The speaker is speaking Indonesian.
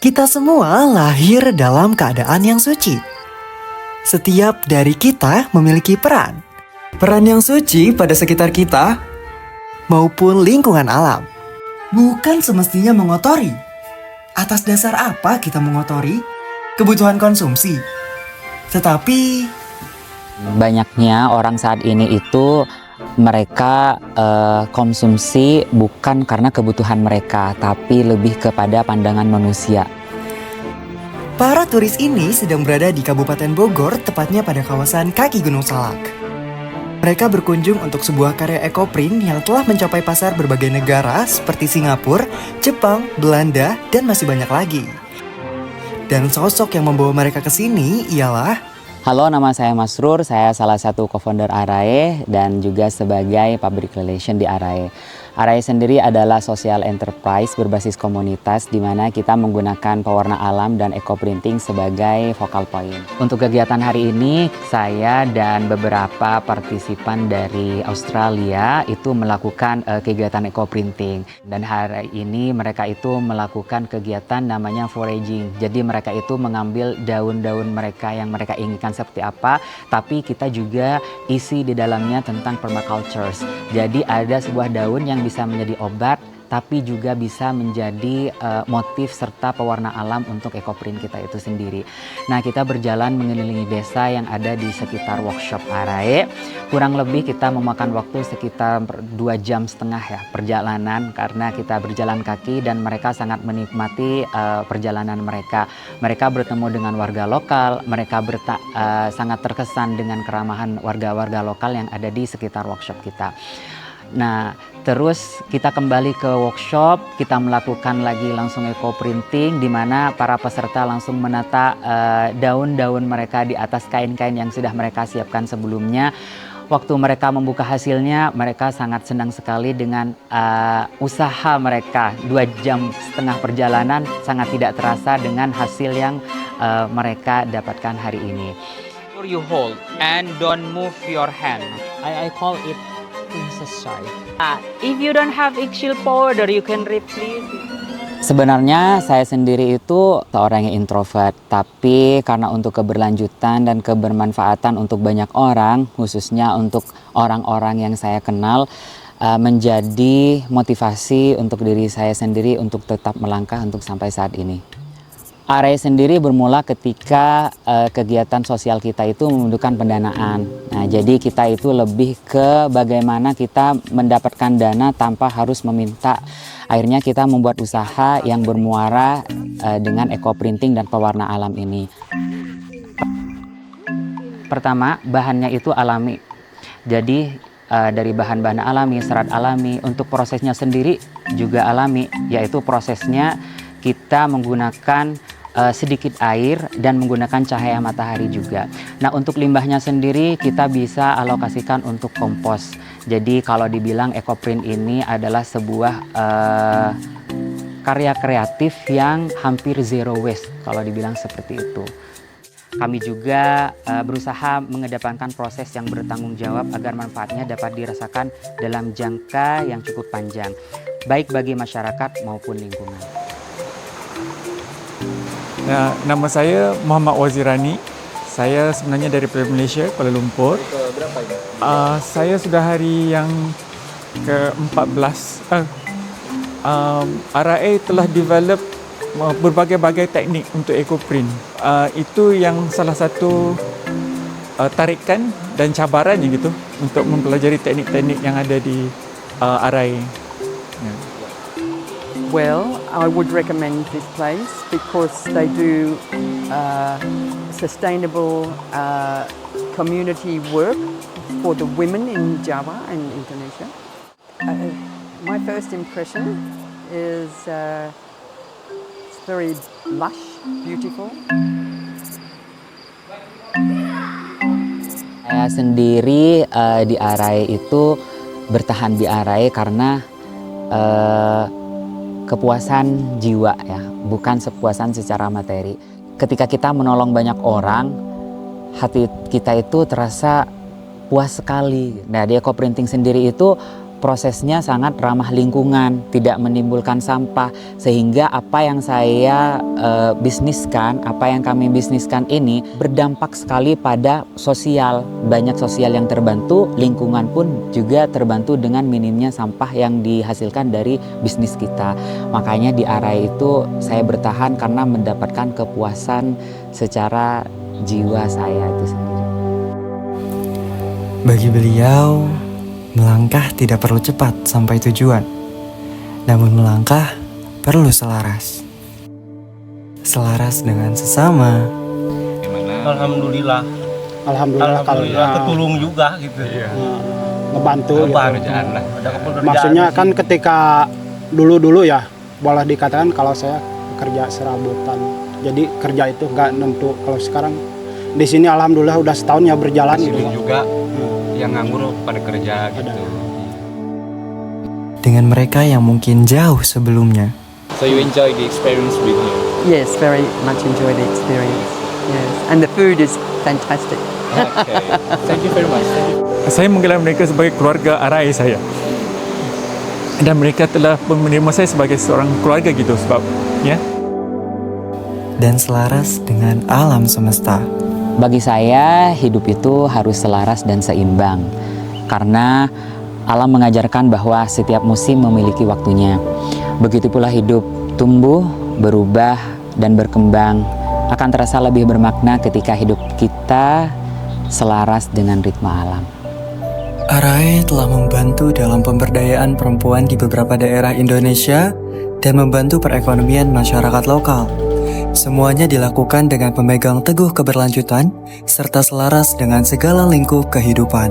Kita semua lahir dalam keadaan yang suci. Setiap dari kita memiliki peran. Peran yang suci pada sekitar kita maupun lingkungan alam. Bukan semestinya mengotori. Atas dasar apa kita mengotori? Kebutuhan konsumsi. Tetapi banyaknya orang saat ini itu mereka konsumsi bukan karena kebutuhan mereka, tapi lebih kepada pandangan manusia. para turis ini sedang berada di Kabupaten Bogor, tepatnya pada kawasan kaki Gunung Salak. Mereka berkunjung untuk sebuah karya ekoprint yang telah mencapai pasar berbagai negara seperti Singapura, Jepang, Belanda, dan masih banyak lagi. Dan sosok yang membawa mereka ke sini ialah... Halo, nama saya Masrur, saya salah satu co-founder Arae dan juga sebagai public relation di Arae. Arae sendiri adalah social enterprise berbasis komunitas di mana kita menggunakan pewarna alam dan eco-printing sebagai focal point. Untuk kegiatan hari ini, saya dan beberapa partisipan dari Australia itu melakukan kegiatan eco-printing. Dan hari ini mereka itu melakukan kegiatan namanya foraging. Jadi mereka itu mengambil daun-daun mereka yang mereka inginkan seperti apa, tapi kita juga isi di dalamnya tentang permaculture. Jadi ada sebuah daun yang bisa menjadi obat, tapi juga bisa menjadi motif serta pewarna alam untuk ekoprint kita itu sendiri. Nah, kita berjalan mengelilingi desa yang ada di sekitar workshop Arae. Kurang lebih kita memakan waktu sekitar 2,5 jam ya perjalanan, karena kita berjalan kaki dan mereka sangat menikmati perjalanan mereka. Mereka bertemu dengan warga lokal, mereka sangat terkesan dengan keramahan warga-warga lokal yang ada di sekitar workshop kita. Nah, terus kita kembali ke workshop, kita melakukan lagi langsung eco-printing di mana para peserta langsung menata daun-daun mereka di atas kain-kain yang sudah mereka siapkan sebelumnya. Waktu mereka membuka hasilnya, mereka sangat senang sekali dengan usaha mereka. 2,5 jam perjalanan sangat tidak terasa dengan hasil yang mereka dapatkan hari ini. You hold and don't move your hand. I call it princess shy. If you don't have eggshell powder, you can replace it. Sebenarnya saya sendiri itu seorang yang introvert, tapi karena untuk keberlanjutan dan kebermanfaatan untuk banyak orang, khususnya untuk orang-orang yang saya kenal, menjadi motivasi untuk diri saya sendiri untuk tetap melangkah untuk sampai saat ini. Arae sendiri bermula ketika kegiatan sosial kita itu membutuhkan pendanaan. Nah, jadi kita itu lebih ke bagaimana kita mendapatkan dana tanpa harus meminta. Akhirnya kita membuat usaha yang bermuara dengan eco-printing dan pewarna alam ini. Pertama, bahannya itu alami. Jadi dari bahan-bahan alami, serat alami, untuk prosesnya sendiri juga alami, yaitu prosesnya kita menggunakan sedikit air dan menggunakan cahaya matahari juga. Nah, untuk limbahnya sendiri kita bisa alokasikan untuk kompos. Jadi kalau dibilang ecoprint ini adalah sebuah karya kreatif yang hampir zero waste, kalau dibilang seperti itu. Kami juga berusaha mengedepankan proses yang bertanggung jawab agar manfaatnya dapat dirasakan dalam jangka yang cukup panjang, baik bagi masyarakat maupun lingkungan. Nama saya Muhammad Wazirani. Saya sebenarnya dari Malaysia, Kuala Lumpur. Berapa ini? Saya sudah hari yang ke-14. Arae telah develop berbagai-bagai teknik untuk ecoprint. Itu yang salah satu tarikan dan cabarannya gitu untuk mempelajari teknik-teknik yang ada di Arae. Well, I would recommend this place because they do sustainable community work for the women in Java and Indonesia. My first impression is it's very lush, beautiful. Saya sendiri di Arae itu bertahan di Arae karena kepuasan jiwa ya, bukan kepuasan secara materi. Ketika kita menolong banyak orang, hati kita itu terasa puas sekali. Nah, di eco-printing sendiri itu prosesnya sangat ramah lingkungan, tidak menimbulkan sampah, sehingga apa yang saya bisniskan, apa yang kami bisniskan ini berdampak sekali pada sosial. Banyak sosial yang terbantu, lingkungan pun juga terbantu dengan minimnya sampah yang dihasilkan dari bisnis kita. Makanya di Arai itu saya bertahan karena mendapatkan kepuasan secara jiwa saya itu sendiri. Bagi beliau, melangkah tidak perlu cepat sampai tujuan, namun melangkah perlu selaras. Selaras dengan sesama. Alhamdulillah kalau ketulung juga gitu. Ngebantu gitu. Pekerjaan lah. Ada pekerjaan. Maksudnya kan ketika dulu ya, boleh dikatakan kalau saya kerja serabutan. Jadi kerja itu nggak nentu. Kalau sekarang di sini alhamdulillah udah setahun ya berjalan Di gitu. sini juga yang nganggur pada kerja gitu. Dengan mereka yang mungkin jauh sebelumnya. So you enjoy the experience with him? Yes, very much enjoy the experience. Yes, and the food is fantastic. Okay. Thank you very much. Thank you. Saya mengenal mereka sebagai keluarga Arai saya. Dan mereka telah menerima saya sebagai seorang keluarga gitu sebab ya. Dan selaras dengan alam semesta. Bagi saya, hidup itu harus selaras dan seimbang. Karena alam mengajarkan bahwa setiap musim memiliki waktunya. Begitu pula hidup, tumbuh, berubah, dan berkembang. Akan terasa lebih bermakna ketika hidup kita selaras dengan ritme alam. Arai telah membantu dalam pemberdayaan perempuan di beberapa daerah Indonesia dan membantu perekonomian masyarakat lokal. Semuanya dilakukan dengan pemegang teguh keberlanjutan serta selaras dengan segala lingkup kehidupan.